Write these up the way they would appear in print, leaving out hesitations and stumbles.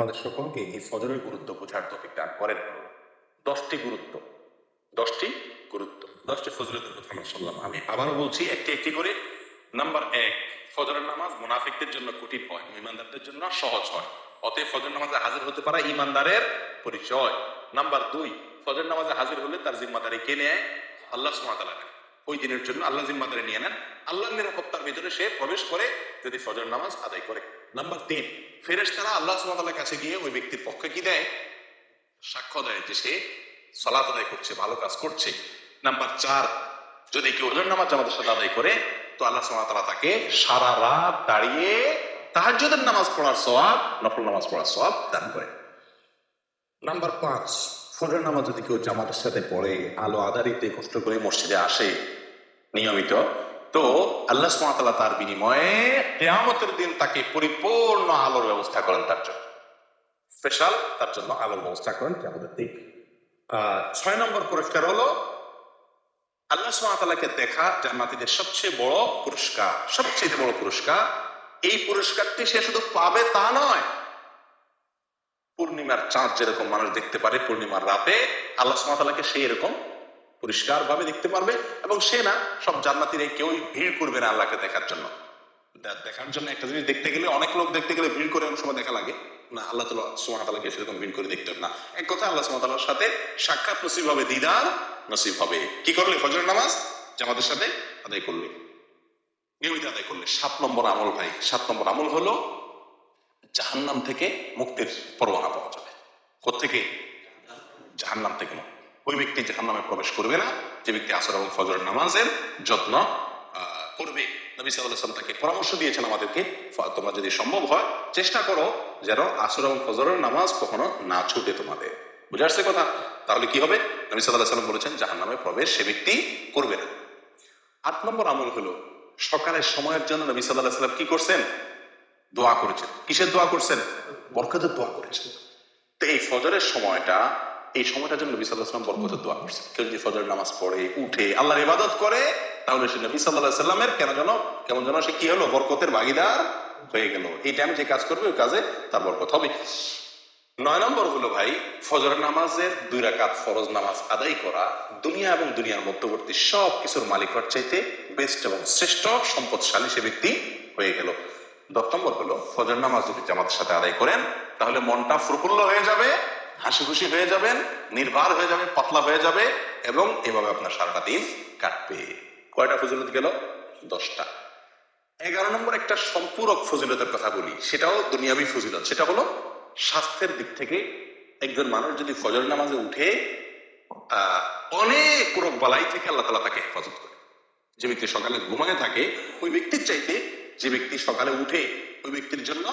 আমাদের সকলকে এই ফজরের গুরুত্ব বোঝার টপিকটা করেন। 10টি ফজরের কথা আমরা শুনলাম। আমি আবারও বলছি একটি একটি করে। নাম্বার 1, ফজরের নামাজ মুনাফিকদের জন্য কঠিন হয়, ইমানদারদের জন্য সহজ হয়। অতএব ফজর নামাজে হাজির হতে পারা ইমানদারের পরিচয়। নাম্বার 2, ফজর নামাজে হাজির হলে তার জিম্মাদারি কে নেয়? আল্লাহ সুবহানাহু ওয়া তাআলা। ওই দিনের জন্য আল্লাহ জিম্মাদারি নিয়ে নেন। আল্লাহর নিরাপত্তার ভিতরে সে প্রবেশ করে যদি ফজর নামাজ আদায় করে। নাম্বার 3, ফেরেশতারা আল্লাহ সুবহানাহু ওয়া তাআলার কাছে গিয়ে ওই ব্যক্তির পক্ষে কি দেয়? সাক্ষ্য দেয় যে সে সালাত আদায় করছে, ভালো কাজ করছে। নাম্বার 4, যদি কেউ ফজর নামাজ জামাতের সাথে আদায় করে তো আল্লাহ সুবহানাহু ওয়া তাআলা তাকে সারা রাত দাঁড়িয়ে তাহাজ্জুদের নামাজ পড়ার সওয়াব, নফল নামাজ পড়ার সওয়াব দান করে। নাম্বার 5, ফজর নামাজ যদি কেউ জামাতের সাথে পড়ে, আলো আধারিতে কষ্ট করে মসজিদে আসে নিয়মিত, তো আল্লাহ সুবহানাহু ওয়া তাআলা তার বিনিময়ে কিয়ামতের দিন তাকে পরিপূর্ণ আলোর ব্যবস্থা করেন, তার জন্য স্পেশাল তার জন্য আলোর ব্যবস্থা করেন কিয়ামতের দিন। 6 নম্বর পুরস্কার হলো আল্লাহ সুবহানাহু ওয়া তাআলাকে দেখা জান্নাতীদের সবচেয়ে বড় পুরস্কার, সবচেয়ে বড় পুরস্কার। এই পুরস্কারটি সে শুধু পাবে তা নয়, পূর্ণিমার চাঁদ যেরকম মানুষ দেখতে পারে পূর্ণিমার রাতে, আল্লাহ সুবহানাহু ওয়া তাআলাকে সেই এরকম পরিষ্কার ভাবে দেখতে পারবে। এবং সে না, সব জান্নাতীরা কেউই ভিড় করবে না আল্লাহকে দেখার জন্য। দেখার জন্য একটা জিনিস দেখতে গেলে, অনেক লোক দেখতে গেলে ভিড় করে অনেক সময় দেখা লাগে না, আল্লাহ সুবহানাহু ওয়া তাআলাকে সেরকম ভিড় করে দেখতে হবে না। এক কথা, আল্লাহ সুবহানাহু ওয়া তাআলার সাথে সাক্ষাৎ নসিব হবে, দিদার নসিব হবে। কি করলে? ফজর নামাজ জামাতের সাথে আদায় করলে, নিয়মিত আদায় করলে। 7 নম্বর আমল ভাই, 7 নম্বর আমল হলো জাহান্নাম থেকে মুক্তির পরোয়ানা পাওয়া যাবে। কোত্থেকে? জাহান্নাম থেকে। ওই ব্যক্তি জাহান্নামে প্রবেশ করবে না যে ব্যক্তি আসর এবং ফজর নামাজের যত্ন করবে। নবী সাল্লাল্লাহু আলাইহি ওয়াসাল্লাম তাকে পরামর্শ দিয়েছেন আমাদেরকে, তোমরা যদি সম্ভব হয় চেষ্টা করো যেন আসর এবং ফজরের নামাজ কখনো না ছুটে তোমাদের। বুঝে আসছে কথা? তাহলে কি হবে? নবী সাল্লাল্লাহু আলাইহি ওয়াসাল্লাম বলেছেন জাহান্নামে প্রবেশ সে ব্যক্তি করবে না। 8 নম্বর আমল হলো সকালের সময়ের জন্য নবী সাল্লাল্লাহু আলাইহি ওয়াসাল্লাম কি করছেন? দোয়া করেছেন। কিসের দোয়া করছেন? বরকতের দোয়া করেছেন। তো এই ফজরের সময়টা, এই সময়টার জন্য নবী সাল্লাল্লাহু আলাইহি ওয়াসাল্লাম বরকতের দোয়া করছেন। কেউ যদি ফজরের নামাজ পড়ে, উঠে আল্লাহর ইবাদত করে, তাহলে সে নবী সাল্লাল্লাহু আলাইহি ওয়াসাল্লামের কেমন যেন সে কি হলো? বরকতের ভাগীদার হয়ে গেল। এই টাইমে যে কাজ করবে ওই কাজে তার বরকত হবে। 9 নম্বর হলো ভাই, ফজরের নামাজের 2 রাকাত ফরজ নামাজ আদায় করা দুনিয়া এবং দুনিয়ার মধ্যবর্তী সব কিছুর মালিক হওয়ার চাইতে বেস্ট এবং শ্রেষ্ঠ সম্পদশালী সে ব্যক্তি হয়ে গেল। 10 নম্বর হলো ফজর নামাজ যদি জামাতের সাথে আদায় করেন তাহলে মনটা প্রফুল্ল হয়ে যাবে, হাসি খুশি হয়ে যাবেন, নির্ভর হয়ে যাবে, পাতলা হয়ে যাবে, এবং এভাবে আপনার সারাটা দিন কাটবে। কয়টা ফজিলত গেল? 10টা। 11 নম্বর একটা সম্পূরক ফজিলতের কথা বলি, সেটাও দুনিয়াবি ফজিলত। সেটা হলো স্বাস্থ্যের দিক থেকে একজন মানুষ যদি ফজর নামাজে উঠে অনেক রোগ বালাই থেকে আল্লাহ তাআলা তাকে হেফাজত করে। যে ব্যক্তি সকালে ঘুমায় থাকে ওই ব্যক্তির চাইতে যে ব্যক্তি সকালে উঠে, ওই ব্যক্তির জন্য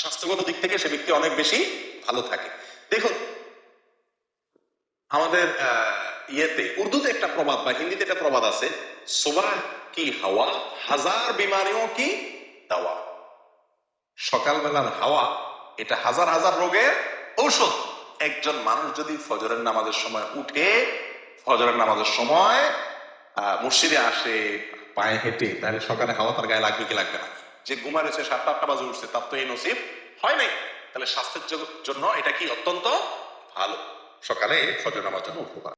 স্বাস্থ্যগত দিক থেকে সে ব্যক্তি অনেক বেশি ভালো থাকে। দেখুন, আমাদের উর্দুতে একটা প্রবাদ বা হিন্দিতে একটা প্রবাদ আছে, সুবহ কি হাওয়া হাজার বিমারিও কি দাওয়া। সকালবেলার হাওয়া এটা হাজার হাজার রোগের ঔষধ। একজন মানুষ যদি ফজরের নামাজের সময় উঠে, ফজরের নামাজের সময় মসজিদে আসে পায়ে হেঁটে, তাহলে সকালে হাওয়া তার গায়ে লাগবে কি লাগবে না? যে ঘুমায় রয়েছে 7টা-8টা বাজে উঠছে, তার তো এই নসিব হয় নাই। তাহলে স্বাস্থ্যের জন্য এটা কি অত্যন্ত ভালো, সকালে ফজর নামাজ জন্য উপকার।